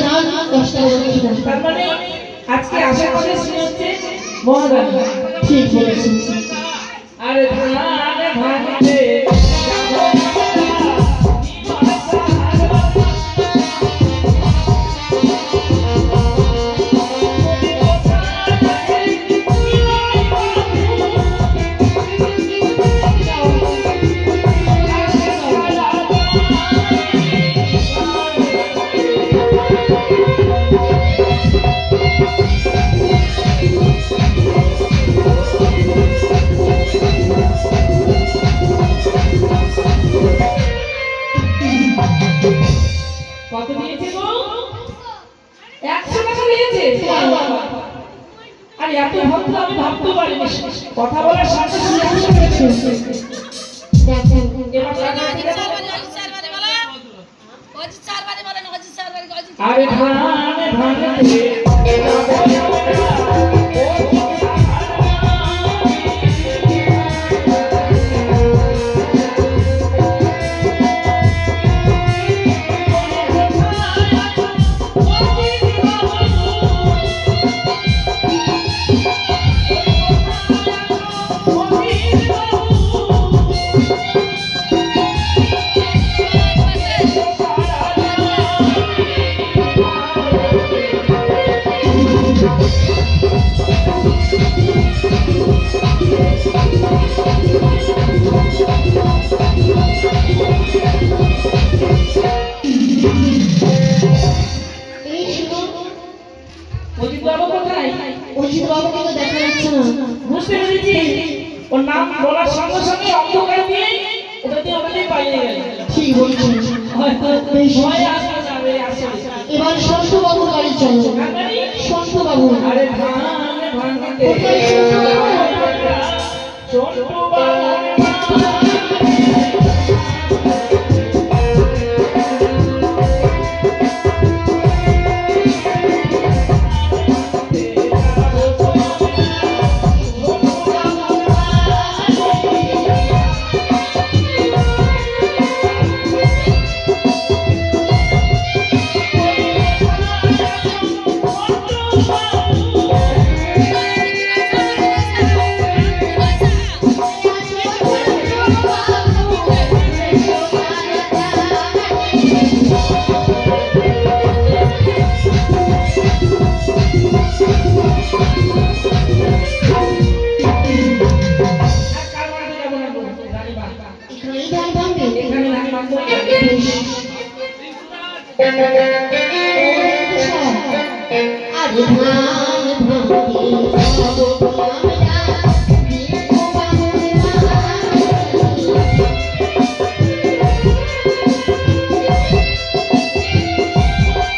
ধান 10 টাকা করে। তার মানে আজকে আশা করে হচ্ছে মহাদান। ঠিক বলেছেন। আরে ধান ভাঙতে কত দিয়েছে গো? 100 টাকা দিয়েছে। আর এত ভক্ত আমি ভাবতে পারিনি। কথা বলার সাথে সাথে 100 টাকা দিয়েছে। দেখেন এবার আরে ধান ভাঙতে অজিত বাবুকে তো দেখা যাচ্ছে না। বুঝতে পেরেছি ওর নাম বলার সঙ্গে সঙ্গে অন্ধকার দিয়ে ওটাতেই পালিয়ে গেল। ঠিক বলেছেন। হয়তো ভয় আসবে যাবে আসলে। এবার সন্ত বাবু বাড়ি চলো। সন্ত বাবু আরে ধান ভাঙতে ছোট আরে ধান ভাঙতে